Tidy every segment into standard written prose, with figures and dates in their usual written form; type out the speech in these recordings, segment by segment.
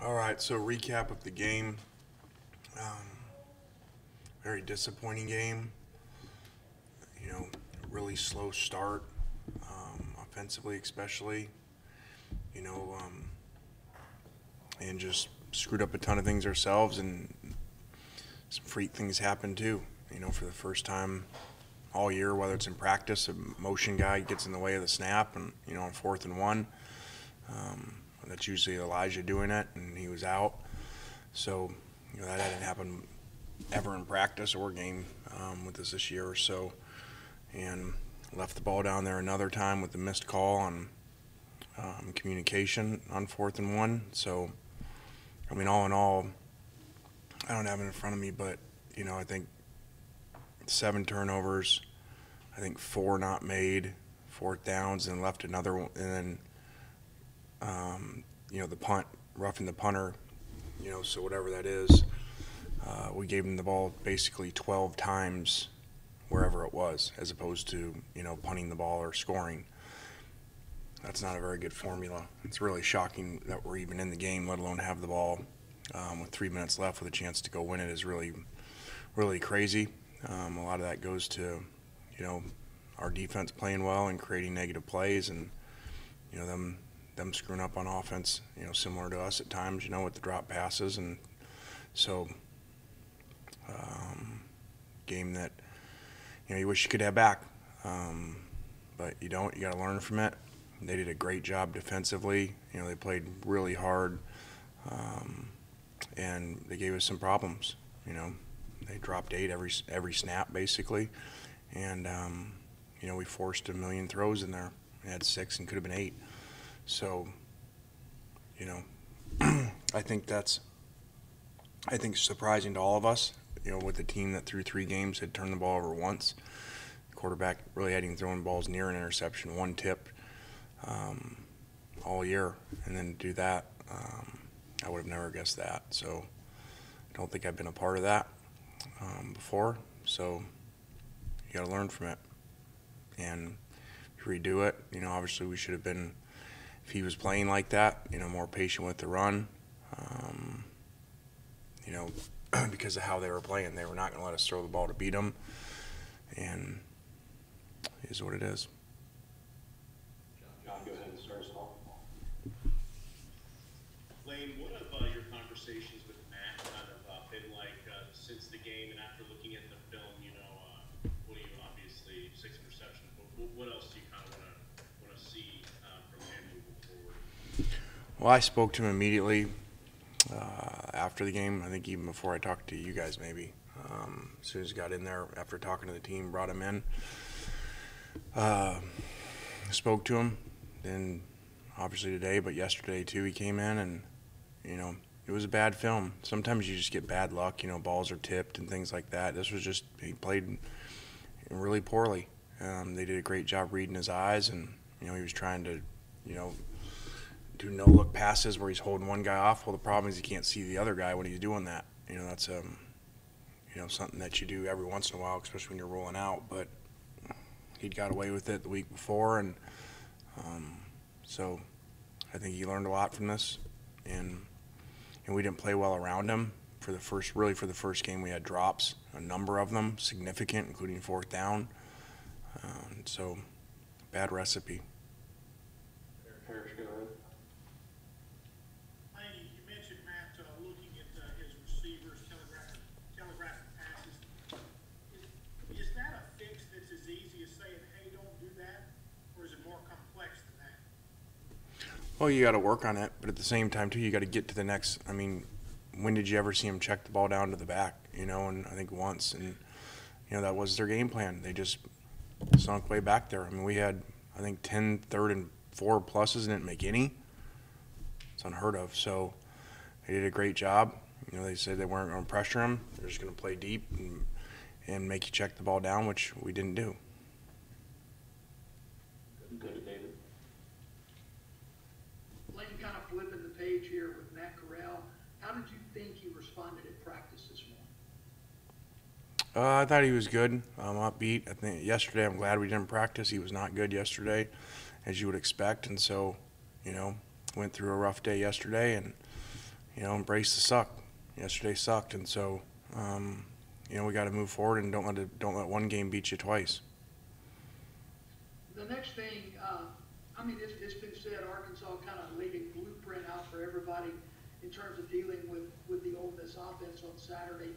All right, so recap of the game. Um, Very disappointing game. Really slow start, offensively especially. You know, um, and just screwed up a ton of things ourselves, and some freak things happened too. For the first time all year, whether it's in practice, a motion guy gets in the way of the snap, and on 4th and 1, that's usually Elijah doing it, and he was out. So that hadn't happened ever in practice or game with us this year or so, and left the ball down there another time with the missed call on communication on 4th and 1. So, all in all, I don't have it in front of me, but I think 7 turnovers, I think 4 not made, 4th downs, and left another one, and then the punt, roughing the punter, so whatever that is, we gave him the ball basically 12 times wherever it was, as opposed to punting the ball or scoring. That's not a very good formula. It's really shocking that we're even in the game, let alone have the ball with 3 minutes left with a chance to go win it. Is really, really crazy. A lot of that goes to our defense playing well and creating negative plays, and them screwing up on offense, similar to us at times, with the drop passes. And so game that you wish you could have back, but you don't. You got to learn from it. They did a great job defensively. They played really hard, and they gave us some problems. They dropped 8 every snap basically, and we forced a million throws in there. We had 6 and could have been 8. So I think it's surprising to all of us. With a team that through 3 games had turned the ball over once, the quarterback really hadn't thrown balls near an interception, 1 tip all year, and then to do that, I would have never guessed that. So I don't think I've been a part of that before. So you got to learn from it, and if you redo it, obviously we should have been, if he was playing like that, more patient with the run. Because of how they were playing, they were not going to let us throw the ball to beat them, and it is what it is. John, go ahead and start us off. Lane, what have your conversations with Matt kind of been like since the game, and after looking at the film, what do you, obviously 6 interceptions, but what else do you kind of want to see from him moving forward? Well, I spoke to him immediately after the game. I think even before I talked to you guys, maybe. As soon as I got in there, after talking to the team, brought him in. Spoke to him. Then, obviously today, but yesterday too, he came in, and it was a bad film. Sometimes you just get bad luck. Balls are tipped and things like that. This was just, he played really poorly. They did a great job reading his eyes, and he was trying to do no-look passes where he's holding one guy off. Well, the problem is he can't see the other guy when he's doing that. That's something that you do every once in a while, especially when you're rolling out. But he'd got away with it the week before, and so I think he learned a lot from this. And we didn't play well around him for the first game. We had drops, a number of them, significant, including 4th down. So bad recipe. Parrish, go ahead. You mentioned Matt looking at his receivers, telegraphing passes. Is that a fix that's as easy as saying, hey, don't do that? Or is it more complex than that? Well, you got to work on it, but at the same time, too, you got to get to the next. When did you ever see him check the ball down to the back? And I think once, and that was their game plan. They just sunk way back there. We had, I think, 10 3rd and 4 pluses and didn't make any. It's unheard of. So they did a great job. They said they weren't going to pressure him. They're just going to play deep and make you check the ball down, which we didn't do. Go to David. Lane, kind of flipping the page here with Matt Corral. How did you think he responded at practice this morning? I thought he was good, upbeat. I think yesterday, I'm glad we didn't practice. He was not good yesterday, as you would expect. And so, went through a rough day yesterday, and embrace the suck. Yesterday sucked, and so we got to move forward and don't let one game beat you twice. The next thing, it's been said Arkansas kind of laid a blueprint out for everybody in terms of dealing with the Ole Miss offense on Saturday.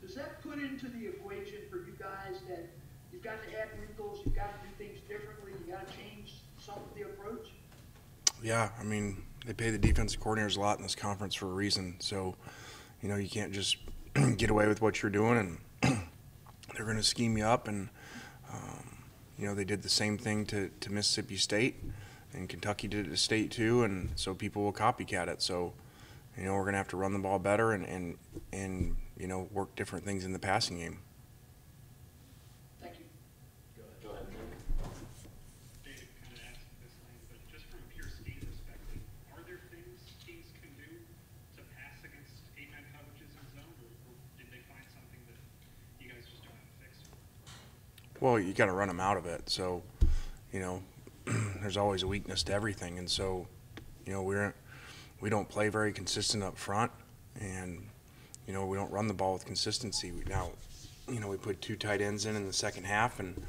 Does that put into the equation for you guys that you've got to add wrinkles, you've got to do things differently, you got to change some of the approach? Yeah, I mean, they pay the defensive coordinators a lot in this conference for a reason. So, you can't just get away with what you're doing, and they're going to scheme you up. And, they did the same thing to Mississippi State, and Kentucky did it to State too, and so people will copycat it. So, we're going to have to run the ball better and work different things in the passing game. Thank you. Go ahead. David kind of asked this lane, but just from a pure scheme perspective, are there things teams can do to pass against 8-man coverages in zone, or did they find something that you guys just don't have to fix? Well, you got to run them out of it. So, there's always a weakness to everything, and so, we don't play very consistent up front, and we don't run the ball with consistency. Now, we put 2 tight ends in the second half, and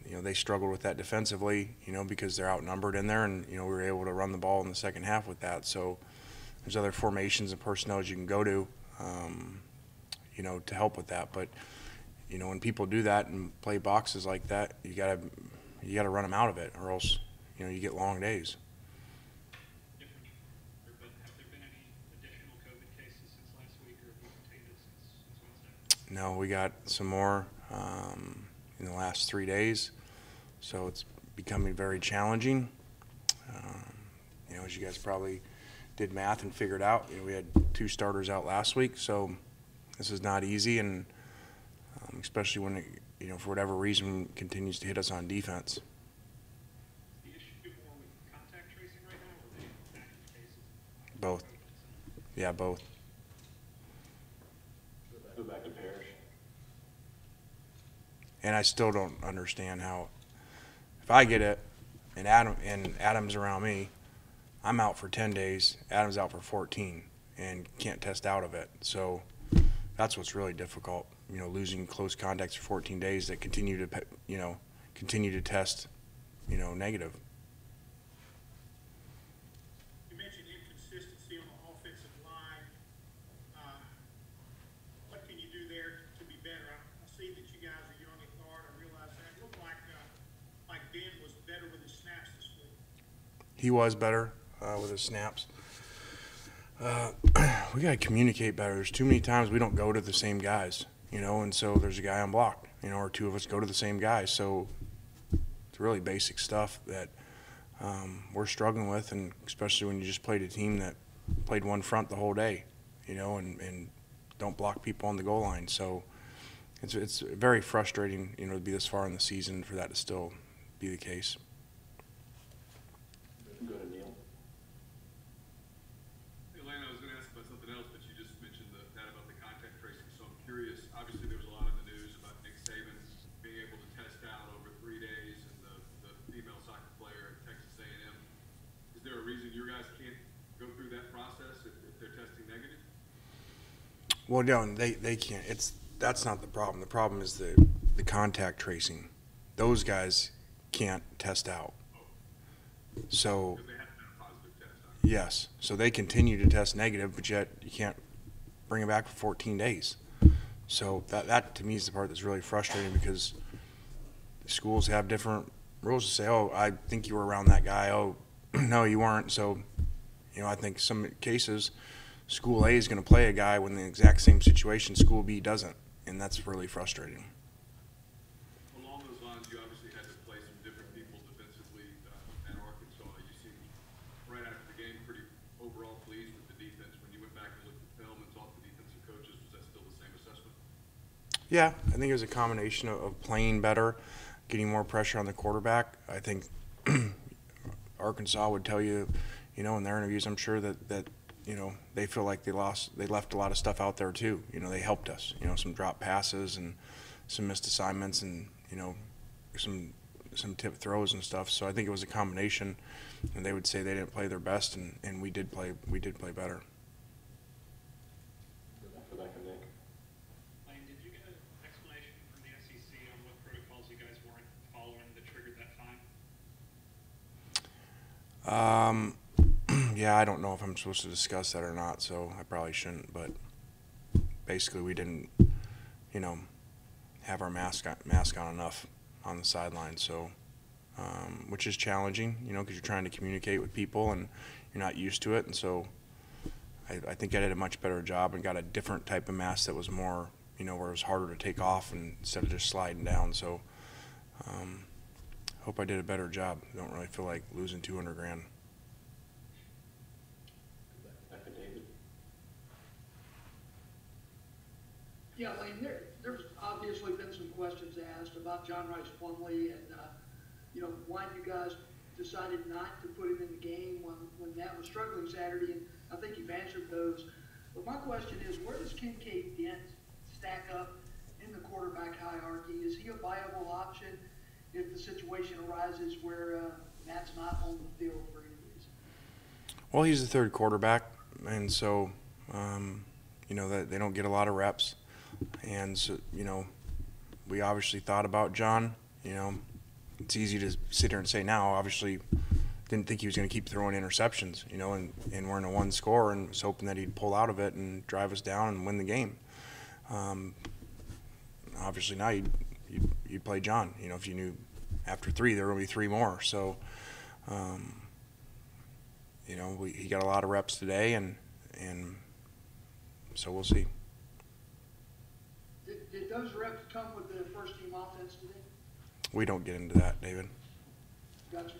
they struggled with that defensively, because they're outnumbered in there, and we were able to run the ball in the second half with that. So there's other formations and personnel you can go to, to help with that. But when people do that and play boxes like that, you gotta run them out of it, or else you get long days. But have there been any additional COVID cases since last week, or have we contained it since Wednesday? No, we got some more in the last 3 days, so it's becoming very challenging. As you guys probably did math and figured out, we had 2 starters out last week, so this is not easy, and especially when it, for whatever reason, continues to hit us on defense. Is the issue more with contact tracing right now, or are they active cases? Both. Yeah, both. Go back to Parrish. And I still don't understand how, if I get it and Adam's around me, I'm out for 10 days, Adam's out for 14 and can't test out of it. So that's what's really difficult, losing close contacts for 14 days that continue to test, negative. You mentioned inconsistency on the offensive line. What can you do there to be better? I see that you guys are young at guard. I realize that. It looked like Ben was better with his snaps this week. He was better with his snaps. We got to communicate better. There's too many times we don't go to the same guys, and so there's a guy unblocked, or 2 of us go to the same guy. So it's really basic stuff that we're struggling with, and especially when you just played a team that played one front the whole day, and don't block people on the goal line. So it's very frustrating, to be this far in the season for that to still be the case. Go to Neil. Hey, Lane, I was going to ask about something else, but you just mentioned that about the contact tracing. So I'm curious. Obviously, there was a lot in the news about Nick Saban being able to test out over 3 days, and the female soccer player at Texas A&M. Is there a reason your guys can't go through that process if they're testing negative? Well, no, they can't. That's not the problem. The problem is the contact tracing. Those guys can't test out. So Because they have to have a positive test. yes, so they continue to test negative, but yet you can't bring it back for 14 days. So that to me is the part that's really frustrating, because schools have different rules to say, oh, I think you were around that guy. Oh, no, you weren't. So, I think some cases school A is going to play a guy when the exact same situation school B doesn't, and that's really frustrating. Along those lines, you obviously had to play some different people defensively at Arkansas. You seemed right after the game pretty overall pleased with the defense. When you went back and looked at film and talked to defensive coaches, was that still the same assessment? Yeah, I think it was a combination of playing better, getting more pressure on the quarterback. I think Arkansas would tell you, in their interviews, I'm sure that they feel like they left a lot of stuff out there too. They helped us, some drop passes and some missed assignments and, some tip throws and stuff. So I think it was a combination, and they would say they didn't play their best, and we did play better. Yeah, I don't know if I'm supposed to discuss that or not, so I probably shouldn't, but basically we didn't, you know, have our mask on enough on the sideline, so, which is challenging, you know, because you're trying to communicate with people and you're not used to it, and so I think I did a much better job and got a different type of mask that was more, you know, where it was harder to take off and instead of just sliding down, so hope I did a better job. I don't really feel like losing 200 grand. Back to David. Yeah, Lane, there's obviously been some questions asked about John Rice Plumlee and, you know, why you guys decided not to put him in the game when Matt was struggling Saturday, and I think you've answered those. But my question is, where does Kincaid Dent stack up in the quarterback hierarchy? Is he a viable option if the situation arises where Matt's not on the field for any reason? Well, he's the third quarterback, and so, you know, that they don't get a lot of reps. And, so, you know, we obviously thought about John. You know, it's easy to sit here and say now, obviously, didn't think he was going to keep throwing interceptions, you know, and we're in a one score and was hoping that he'd pull out of it and drive us down and win the game. Obviously now you'd play John, you know, if you knew after 3 there were going to be 3 more. So, you know, he got a lot of reps today, and so we'll see. Did those reps come with the first team offense today? We don't get into that, David. Gotcha.